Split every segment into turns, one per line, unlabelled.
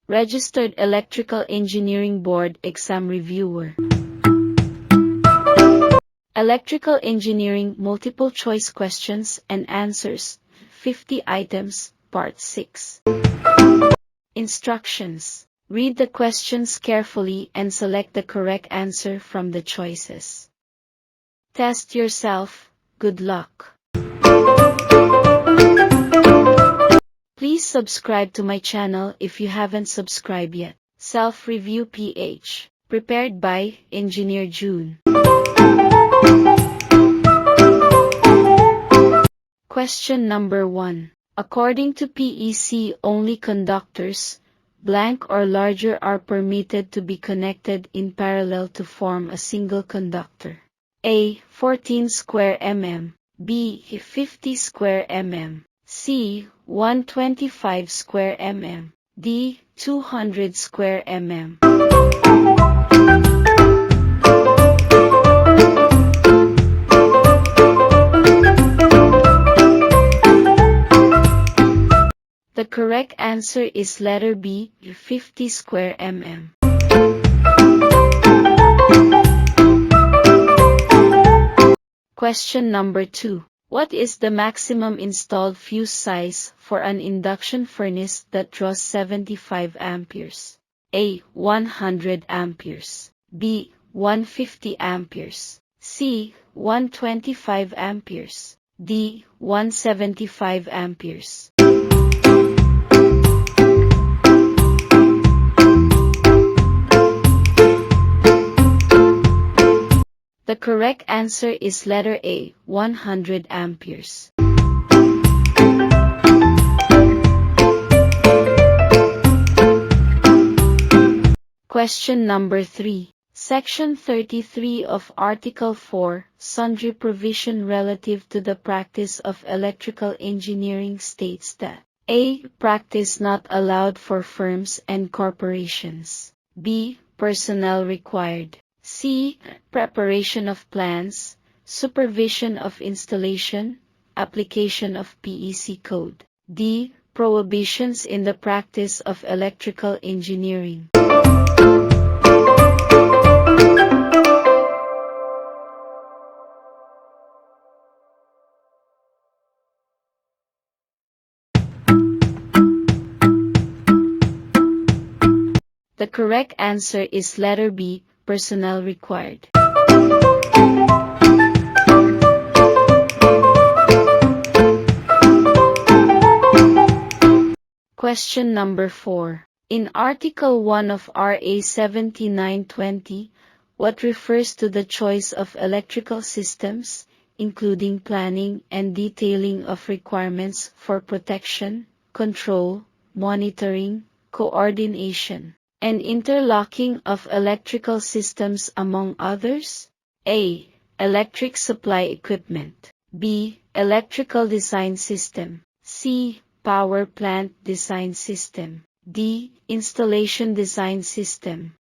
Registered Electrical Engineering Board Exam Reviewer. Electrical Engineering Multiple Choice Questions and Answers, 50 Items, Part 6. Instructions. Read the questions carefully and select the correct answer from the choices. Test yourself. Good luck. Please subscribe to my channel if you haven't subscribed yet. Self-Review PH. Prepared by Engineer June. Question number 1. According to PEC, only conductors, blank or larger, are permitted to be connected in parallel to form a single conductor. A. 14 square mm. B. 50 square mm. C. 125 square mm. D. 200 square mm. The correct answer is letter B, 50 square mm. Question number 2. What is the maximum installed fuse size for an induction furnace that draws 75 amperes? A. 100 amperes. B. 150 amperes. C. 125 amperes. D. 175 amperes. The correct answer is letter A, 100 amperes. Question number 3. Section 33 of Article 4, Sundry Provision relative to the practice of electrical engineering states that A. Practice not allowed for firms and corporations. B. Personnel required. C. Preparation of plans, supervision of installation, application of PEC code. D. Prohibitions in the practice of electrical engineering. The correct answer is letter B, personnel required. Question number 4. In Article 1 of RA 7920, what refers to the choice of electrical systems, including planning and detailing of requirements for protection, control, monitoring, coordination, and interlocking of electrical systems among others? A. Electric supply equipment. B. Electrical design system. C. Power plant design system. D. Installation design system.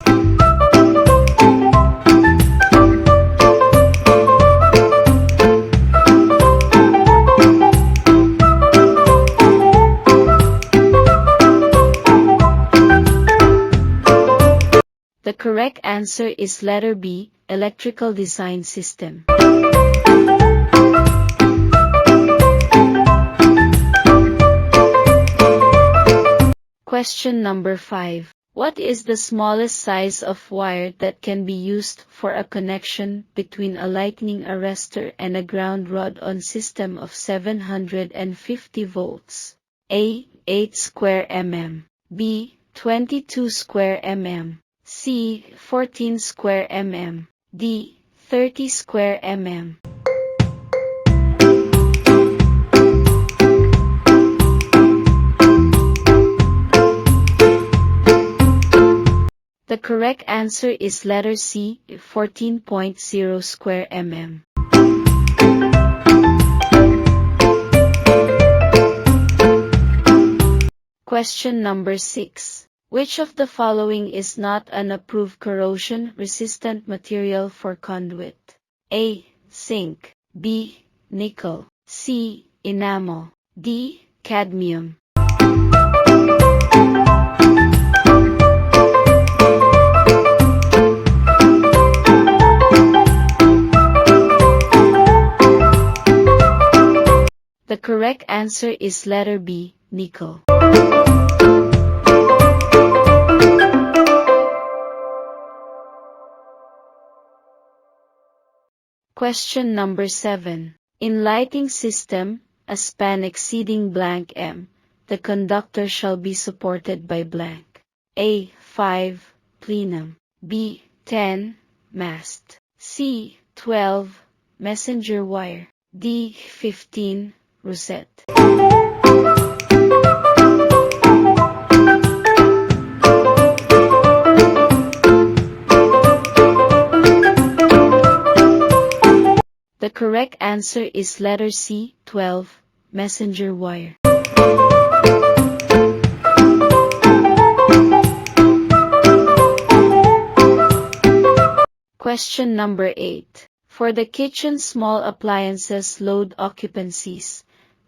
The correct answer is letter B, electrical design system. Question number 5. What is the smallest size of wire that can be used for a connection between a lightning arrestor and a ground rod on system of 750 volts? A. 8 square mm. B. 22 square mm. C. 14 square mm. D. 30 square mm. The correct answer is letter C, 14.0 square mm. Question number 6. Which of the following is not an approved corrosion-resistant material for conduit? A. Zinc. B. Nickel. C. Enamel. D. Cadmium. correct answer is letter B, nickel. Question number 7. In lighting system, a span exceeding blank m, the conductor shall be supported by blank. A. 5, plenum. B. 10, mast. C. 12, messenger wire. D. 15, rosette. The correct answer is letter C, 12, messenger wire. Question number 8. For the kitchen small appliances load occupancies,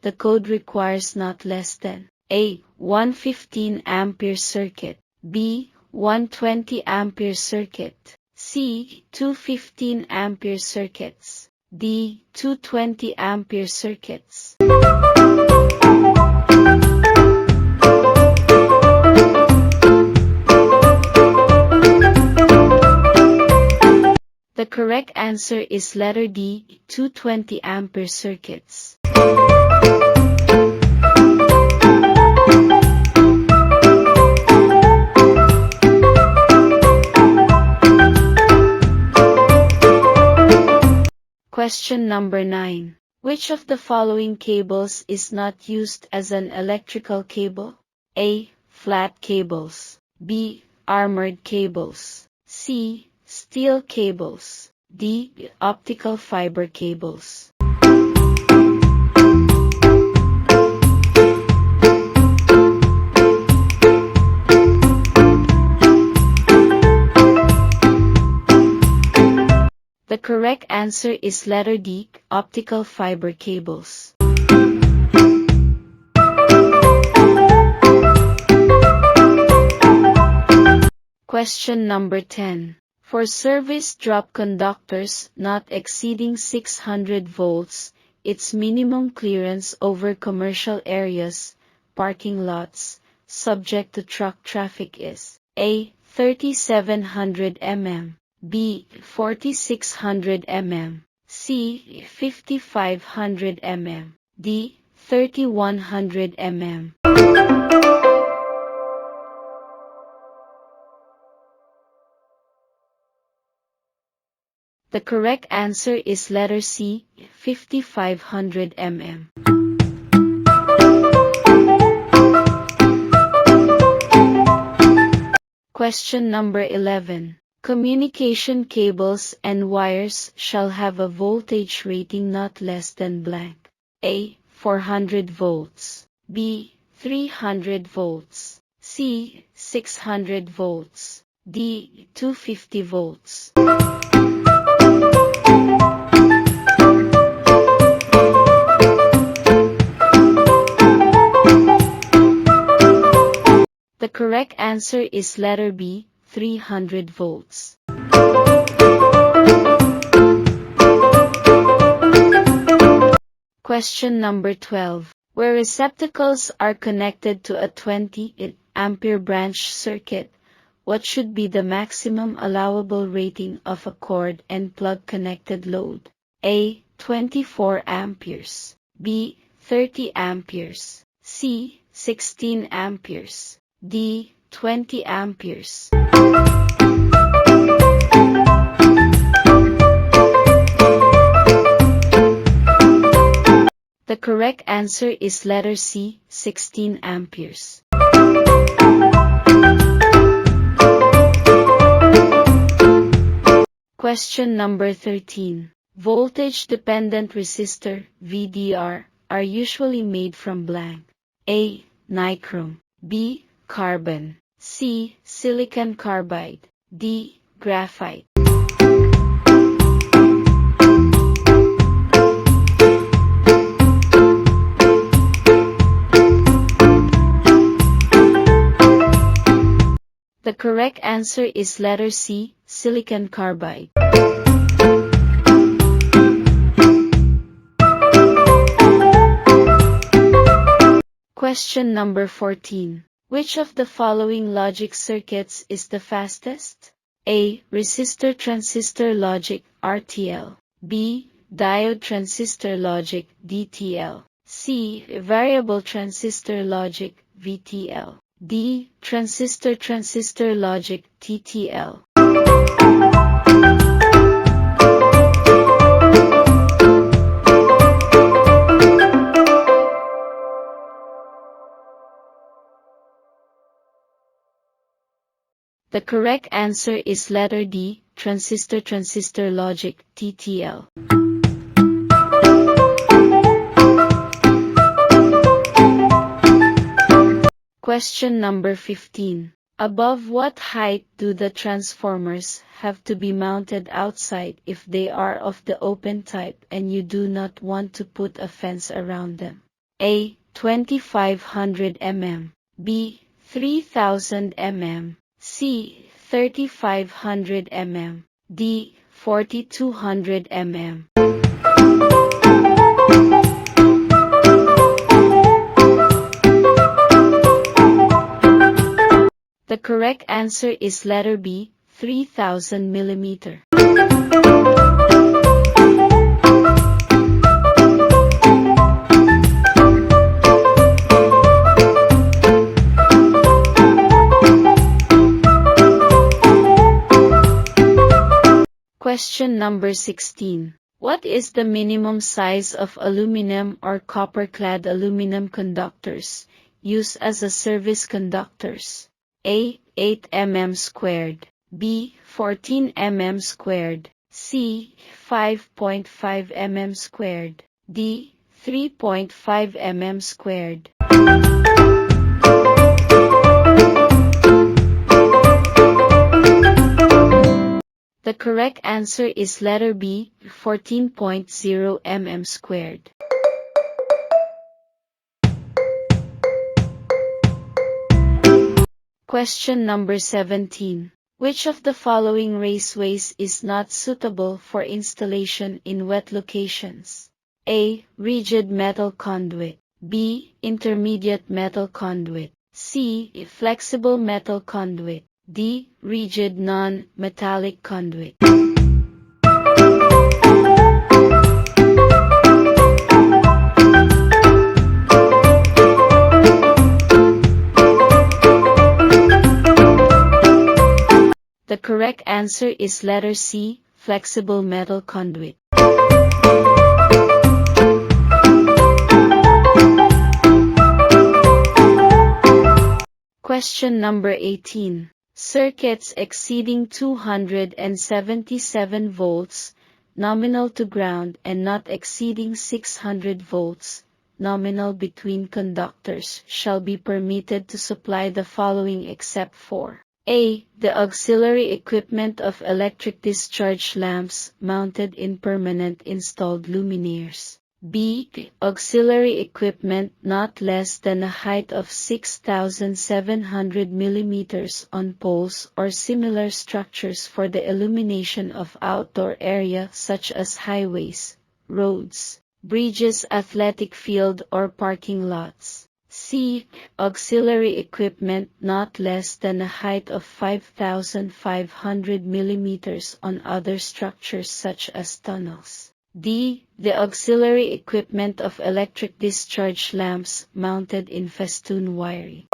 the code requires not less than A. 115 ampere circuit, B. 120 ampere circuit, C. 215 ampere circuits, D. 220 ampere circuits. The correct answer is letter D, 220 ampere circuits. Question number 9. Which of the following cables is not used as an electrical cable? A. Flat cables. B. Armored cables. C. Steel cables. D. Optical fiber cables. The correct answer is letter D, optical fiber cables. Question number 10. For service drop conductors not exceeding 600 volts, its minimum clearance over commercial areas, parking lots, subject to truck traffic is A. 3700 mm, B. 4600 mm, C. 5500 mm, D. 3100 mm. The correct answer is letter C, 5500 mm. Question number 11. Communication cables and wires shall have a voltage rating not less than blank. A. 400 volts. B. 300 volts. C. 600 volts. D. 250 volts. The correct answer is letter B, 300 volts. Question number 12. Where receptacles are connected to a 20 ampere branch circuit, what should be the maximum allowable rating of a cord and plug connected load? A. 24 amperes. B. 30 amperes. C. 16 amperes. D. 20 amperes. The correct answer is letter C, 16 amperes. Question number 13. Voltage-dependent resistor, VDR, are usually made from blank. A. Nichrome. B. Carbon. C. Silicon carbide. D. Graphite. The correct answer is letter C, silicon carbide. Question number 14. Which of the following logic circuits is the fastest? A. Resistor transistor logic RTL. B. Diode transistor logic DTL. C. Variable transistor logic VTL. D. Transistor logic TTL. The correct answer is letter D, transistor logic TTL. Question number 15. Above what height do the transformers have to be mounted outside if they are of the open type and you do not want to put a fence around them? A. 2500 mm. B. 3000 mm. C. 3500 mm. D. 4200 mm. The correct answer is letter B, 3000 mm. Question number 16. What is the minimum size of aluminum or copper-clad aluminum conductors used as a service conductors? A. 8 mm squared. B. 14 mm squared. C. 5.5 mm squared. D. 3.5 mm squared. The correct answer is letter B, 14.0 mm squared. Question number 17. Which of the following raceways is not suitable for installation in wet locations? A. Rigid metal conduit. B. Intermediate metal conduit. C. Flexible metal conduit. D. Rigid non-metallic conduit. The correct answer is letter C, flexible metal conduit. Question number 18. Circuits exceeding 277 volts, nominal to ground, and not exceeding 600 volts, nominal between conductors, shall be permitted to supply the following except for A. The auxiliary equipment of electric discharge lamps mounted in permanent installed luminaires. B. Auxiliary equipment not less than a height of 6,700 mm on poles or similar structures for the illumination of outdoor area such as highways, roads, bridges, athletic field or parking lots. C. Auxiliary equipment not less than a height of 5,500 mm on other structures such as tunnels. D. The auxiliary equipment of electric discharge lamps mounted in festoon wiring.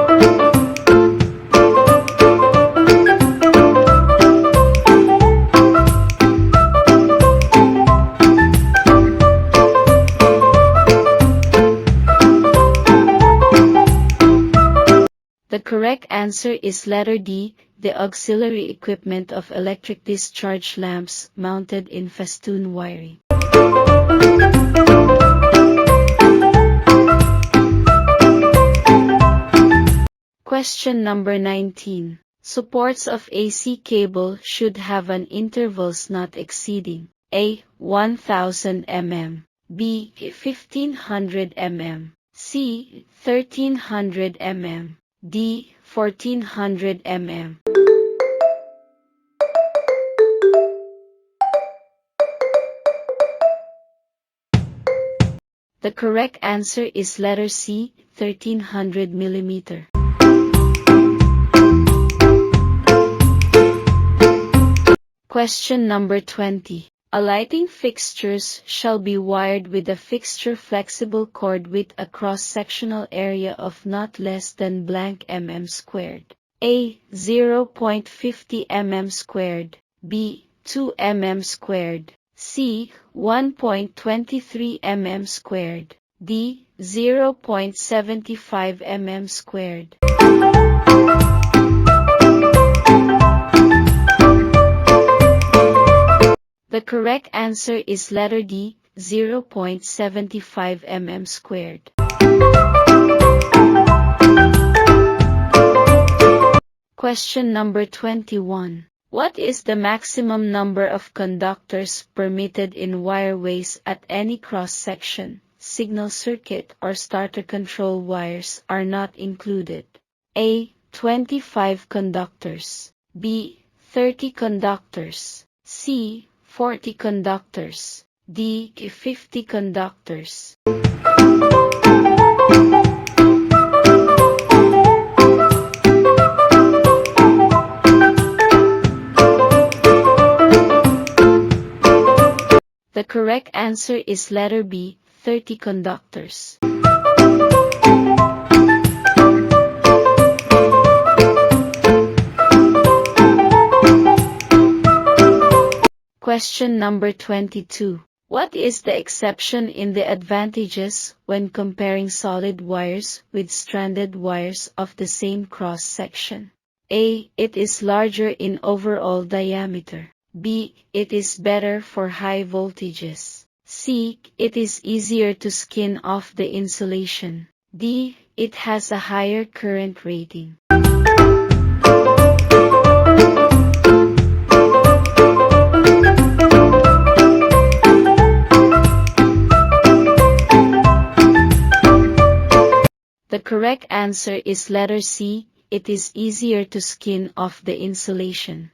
The correct answer is letter D, the auxiliary equipment of electric discharge lamps mounted in festoon wiring. Question number 19. Supports of AC cable should have an intervals not exceeding A. 1000 mm, B. 1500 mm, C. 1300 mm, D. 1400 mm. The correct answer is letter C, 1300 mm. Question number 20. A lighting fixtures shall be wired with a fixture flexible cord with a cross-sectional area of not less than blank mm squared. A. 0.50 mm squared. B. 2 mm squared. C. 1.23 mm squared. D. 0.75 mm squared. The correct answer is letter D, 0.75 mm squared. Question number 21. What is the maximum number of conductors permitted in wireways at any cross-section? Signal circuit or starter control wires are not included. A. 25 conductors. B. 30 conductors. C. 40 conductors. D. 50 conductors. The correct answer is letter B, 30 conductors. Question number 22. What is the exception in the advantages when comparing solid wires with stranded wires of the same cross-section? A. It is larger in overall diameter. B. It is better for high voltages. C. It is easier to skin off the insulation. D. It has a higher current rating. The correct answer is letter C. It is easier to skin off the insulation.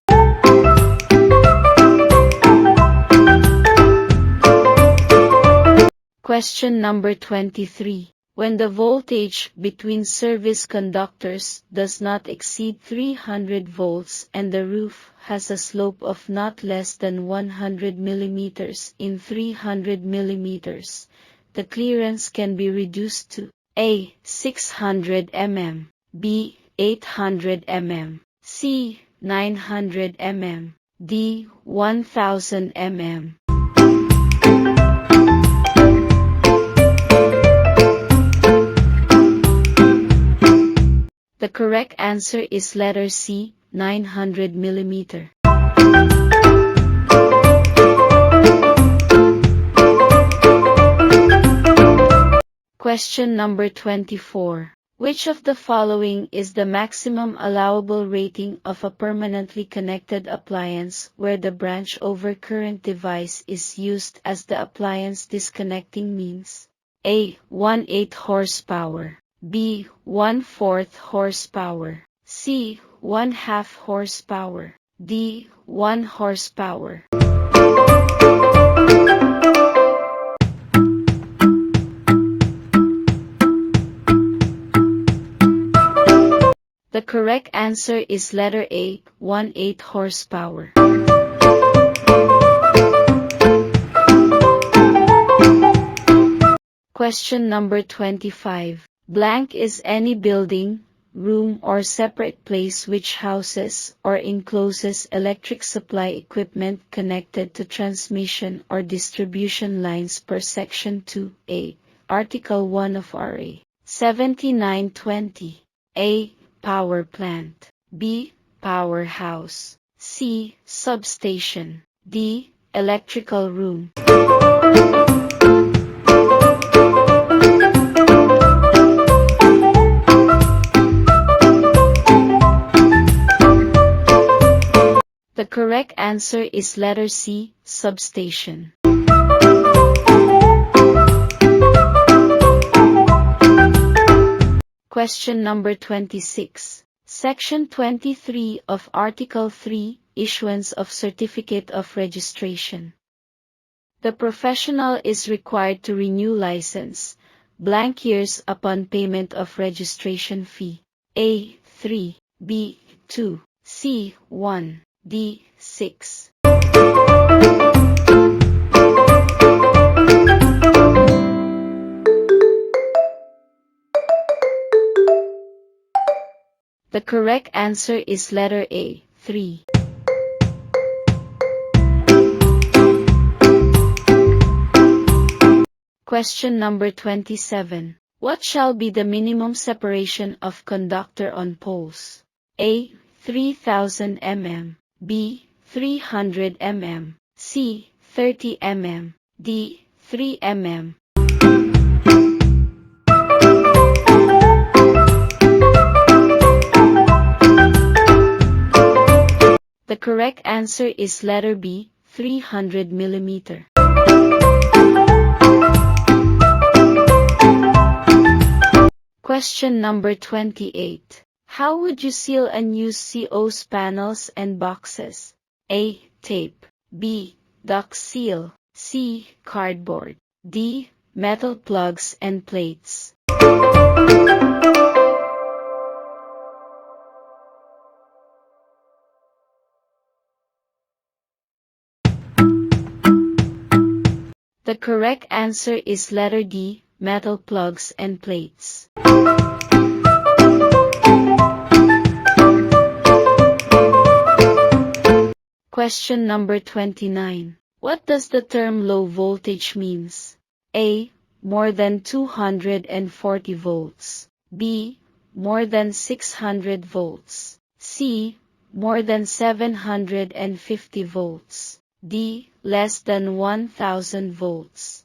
Question number 23. When the voltage between service conductors does not exceed 300 volts and the roof has a slope of not less than 100 mm in 300 mm, the clearance can be reduced to A. 600 mm, B. 800 mm, C. 900 mm, D. 1000 mm. The correct answer is letter C, 900 mm. Question number 24. Which of the following is the maximum allowable rating of a permanently connected appliance where the branch over current device is used as the appliance disconnecting means? A. 1/8 horsepower. B. 1/4 horsepower. C. 1/2 horsepower. D. 1 horsepower. The correct answer is letter A, 1/8 horsepower. Question number 25. Blank is any building, room or separate place which houses or encloses electric supply equipment connected to transmission or distribution lines per Section 2A, Article 1 of RE 7920. A. Power plant. B. Powerhouse. C. Substation. D. Electrical room. The correct answer is letter C, substation. Question number 26. Section 23 of Article 3, Issuance of Certificate of Registration. The professional is required to renew license, blank years upon payment of registration fee. A. 3, B. 2, C. 1, D. 6. The correct answer is letter A. 3. Question number 27. What shall be the minimum separation of conductor on poles? A. 3000 mm, B. 300 mm, C. 30 mm, D. 3 mm. The correct answer is letter B. 300 mm. Question number 28. How would you seal and use CO's panels and boxes? A. Tape, B. Duct seal, C. Cardboard, D. Metal plugs and plates. The correct answer is letter D. Metal plugs and plates. Question number 29. What does the term low voltage means? A. More than 240 volts. B. More than 600 volts. C. More than 750 volts. D. Less than 1000 volts.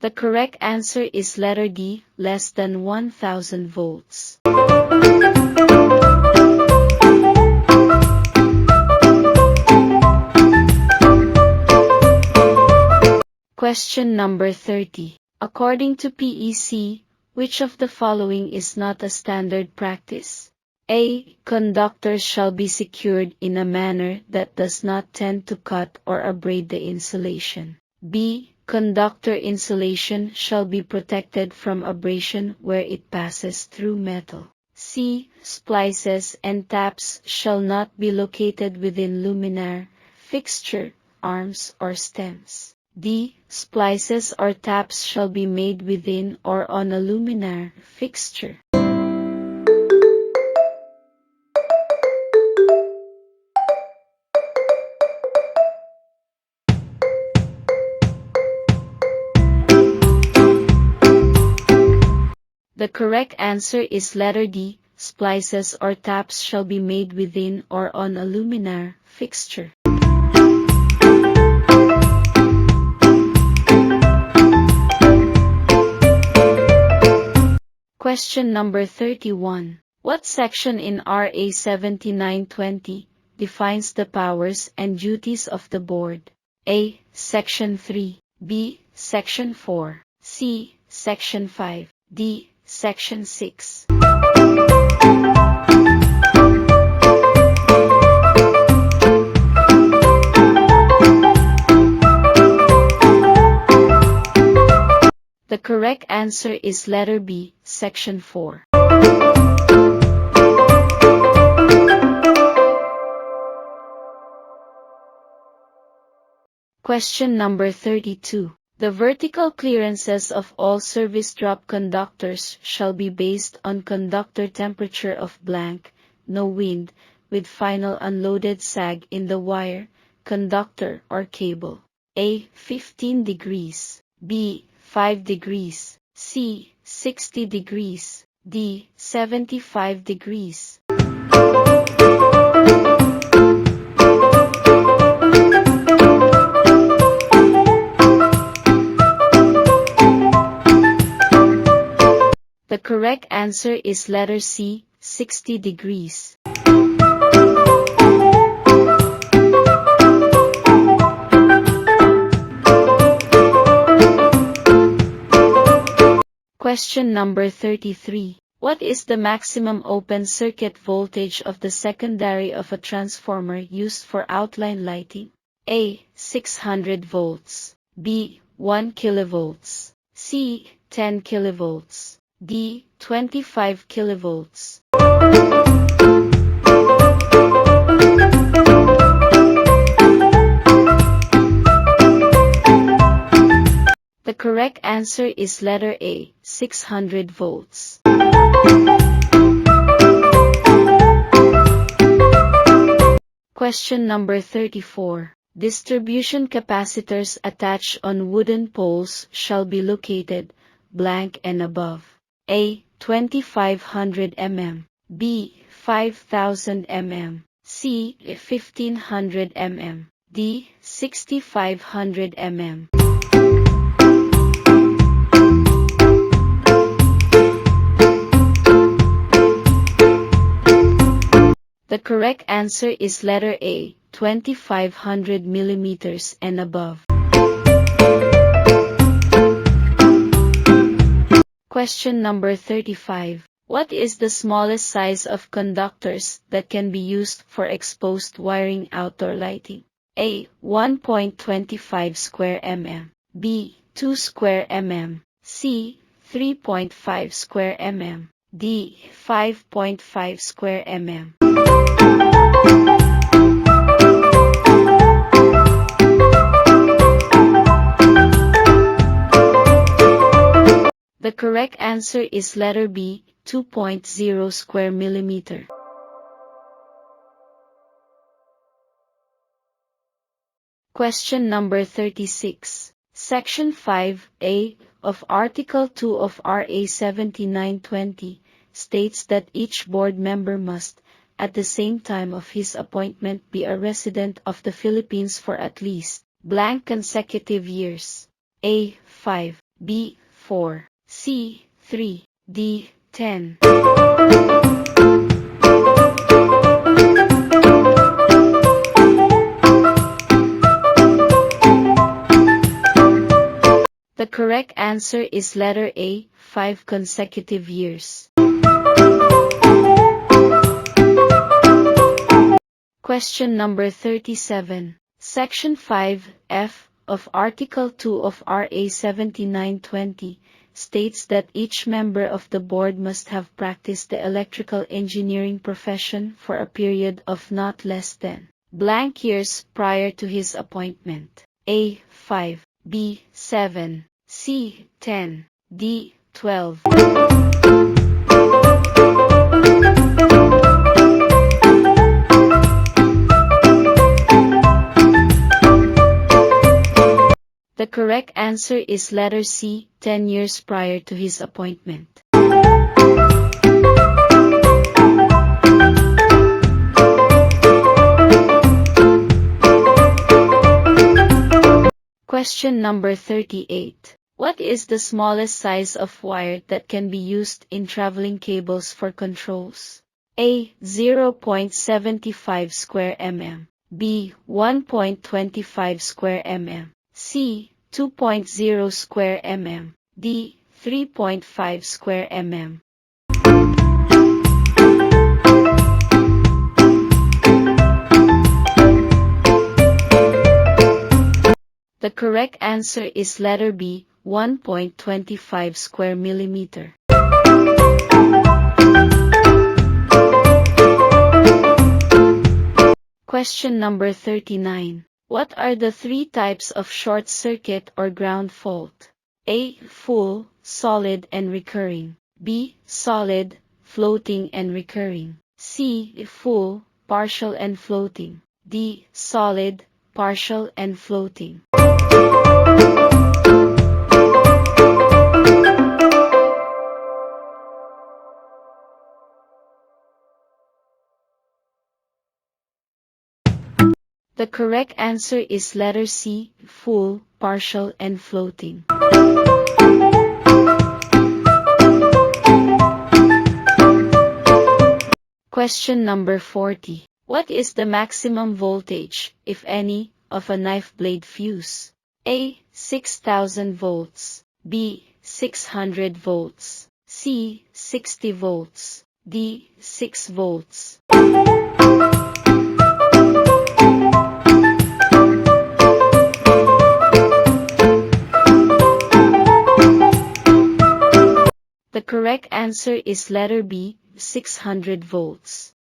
The correct answer is letter D. Less than 1000 volts. Question number 30. According to PEC, which of the following is not a standard practice? A. Conductors shall be secured in a manner that does not tend to cut or abrade the insulation. B. Conductor insulation shall be protected from abrasion where it passes through metal. C. Splices and taps shall not be located within luminaire, fixture, arms or stems. D. Splices or taps shall be made within or on a luminaire, fixture. The correct answer is letter D. Splices or taps shall be made within or on a luminaire, fixture. Question number 31. What section in RA 7920 defines the powers and duties of the board? A. Section 3, B. Section 4, C. Section 5, D. Section 6. The correct answer is letter B. Section 4. Question number 32. The vertical clearances of all service drop conductors shall be based on conductor temperature of blank, no wind, with final unloaded sag in the wire, conductor or cable. A. 15 degrees, B. 5 degrees, C. 60 degrees, D. 75 degrees. The correct answer is letter C. 60 degrees. Question number 33. What is the maximum open circuit voltage of the secondary of a transformer used for outline lighting? A. 600 volts. B. 1 kilovolts. C. 10 kilovolts. D. 25 kilovolts. The correct answer is letter A, 600 volts. Question number 34. Distribution capacitors attached on wooden poles shall be located blank and above. A. 2500 mm. B. 5000 mm. C. 1500 mm. D. 6500 mm. The correct answer is letter A, 2500 millimeters and above. Question number 35. What is the smallest size of conductors that can be used for exposed wiring outdoor lighting? A. 1.25 square mm. B. 2 square mm. C. 3.5 square mm. D. 5.5 square mm. The correct answer is letter B, 2.0 square millimeter. Question number 36. Section 5A of Article 2 of RA 7920 states that each board member must, at the same time of his appointment, be a resident of the Philippines for at least blank consecutive years. A. 5. B. 4. C. 3. D. 10. The correct answer is letter A, 5 consecutive years. Question number 37. Section 5F of Article 2 of RA 7920 states that each member of the board must have practiced the electrical engineering profession for a period of not less than blank years prior to his appointment. A. 5. B. 7. C. 10. D. 12. The correct answer is letter C, 10 years prior to his appointment. Question number 38. What is the smallest size of wire that can be used in traveling cables for controls? A. 0.75 square mm. B. 1.25 square mm. C. 2.0 square mm. D. 3.5 square mm. The correct answer is letter B, 1.25 square millimeter. Question number 39. What are the three types of short circuit or ground fault? A. Full, solid and recurring. B. Solid, floating and recurring. C. Full, partial and floating. D. Solid, partial and floating. The correct answer is letter C, full, partial and floating. Question number 40. What is the maximum voltage, if any, of a knife blade fuse? A. 6000 volts. B. 600 volts. C. 60 volts. D. 6 volts. The correct answer is letter B, 600 volts.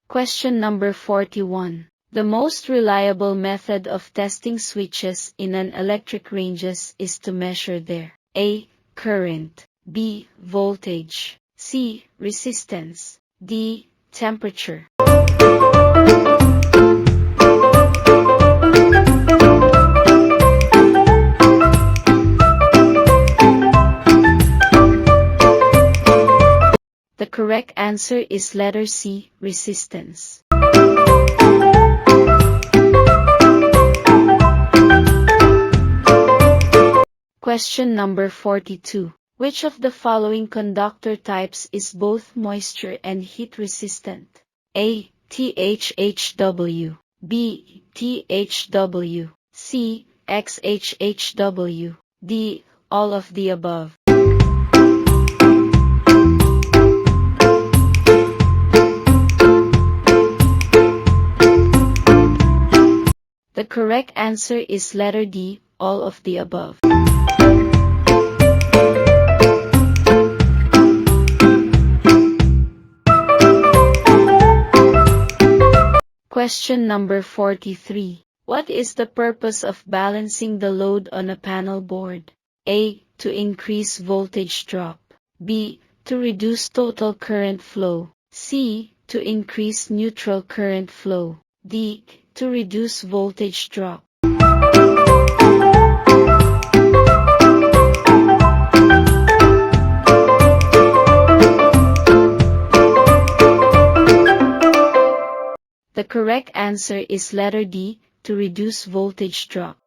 Question number 41. The most reliable method of testing switches in an electric ranges is to measure their A. Current, B. Voltage, C. Resistance, D. Temperature. The correct answer is letter C, resistance. Question number 42. Which of the following conductor types is both moisture and heat resistant? A. THHW, B. THW, C. XHHW, D. All of the above. The correct answer is letter D, all of the above. Question number 43. What is the purpose of balancing the load on a panel board? A. To increase voltage drop. B. To reduce total current flow. C. To increase neutral current flow. D. To reduce voltage drop. The correct answer is letter D, to reduce voltage drop.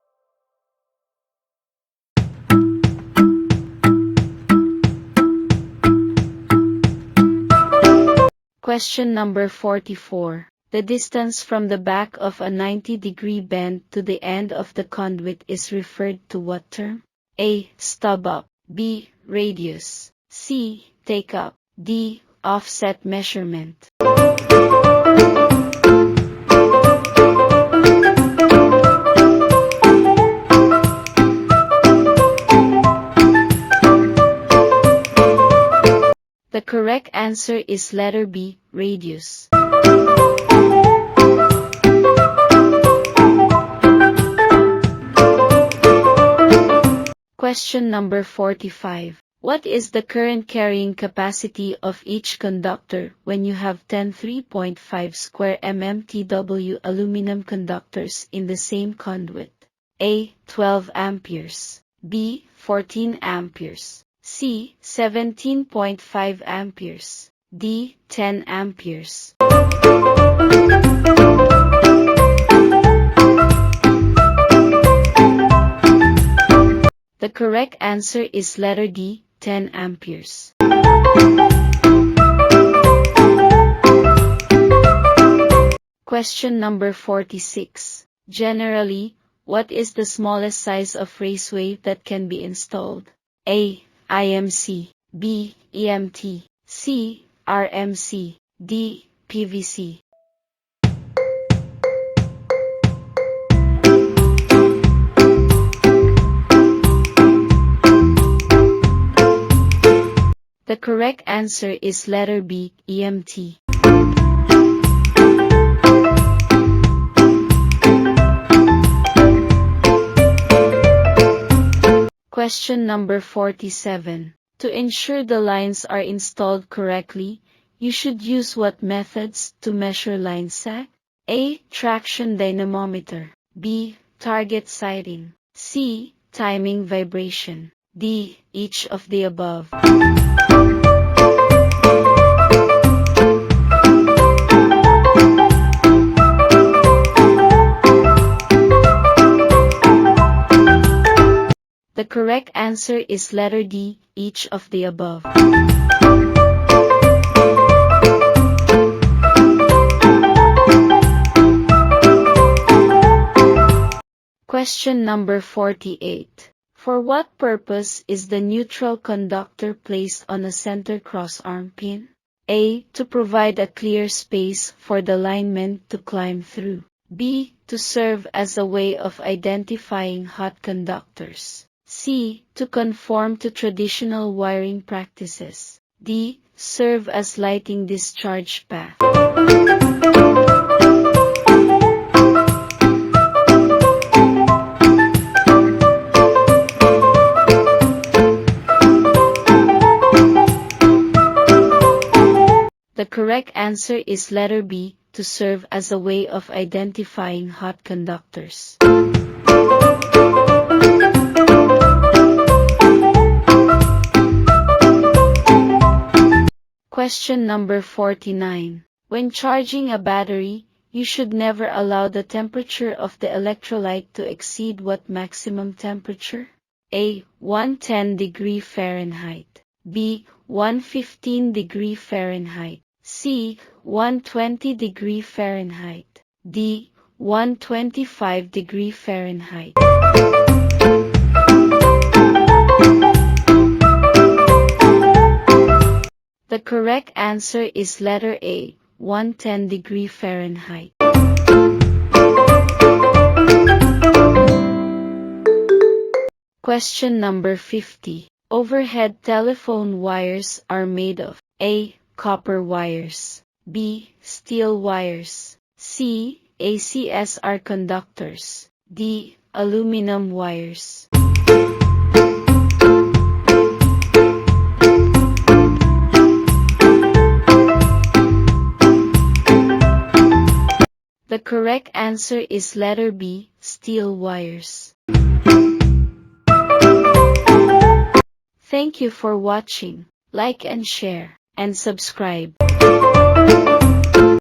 Question number 44. The distance from the back of a 90-degree bend to the end of the conduit is referred to what term? A. Stub up, B. Radius, C. Take up, D. Offset measurement. The correct answer is letter B, radius. Question number 45. What is the current carrying capacity of each conductor when you have 10 3.5 square mmTW aluminum conductors in the same conduit? A. 12 amperes, B. 14 amperes, C. 17.5 amperes, D. 10 amperes. The correct answer is letter D, 10 amperes. Question number 46. Generally, what is the smallest size of raceway that can be installed? A. IMC, B. EMT, C. RMC, D. PVC. The correct answer is letter B, EMT. Question number 47. To ensure the lines are installed correctly, you should use what methods to measure line sag? A. Traction dynamometer, B. Target sighting, C. Timing vibration, D. Each of the above. The correct answer is letter D, each of the above. Question number 48. For what purpose is the neutral conductor placed on a center crossarm pin? A. To provide a clear space for the lineman to climb through. B. To serve as a way of identifying hot conductors. C. To conform to traditional wiring practices. D. Serve as lighting discharge path. The correct answer is letter B, to serve as a way of identifying hot conductors. Question number 49. When charging a battery, you should never allow the temperature of the electrolyte to exceed what maximum temperature? A. 110 degree Fahrenheit. B. 115 degree Fahrenheit. C. 120 degree Fahrenheit. D. 125 degree Fahrenheit. The correct answer is letter A, 110 degree Fahrenheit. Question number 50. Overhead telephone wires are made of A. Copper wires. B. Steel wires. C. ESAS conductors. D. Aluminum wires. The correct answer is letter B, steel wires. Thank you for watching. Like and share, and subscribe.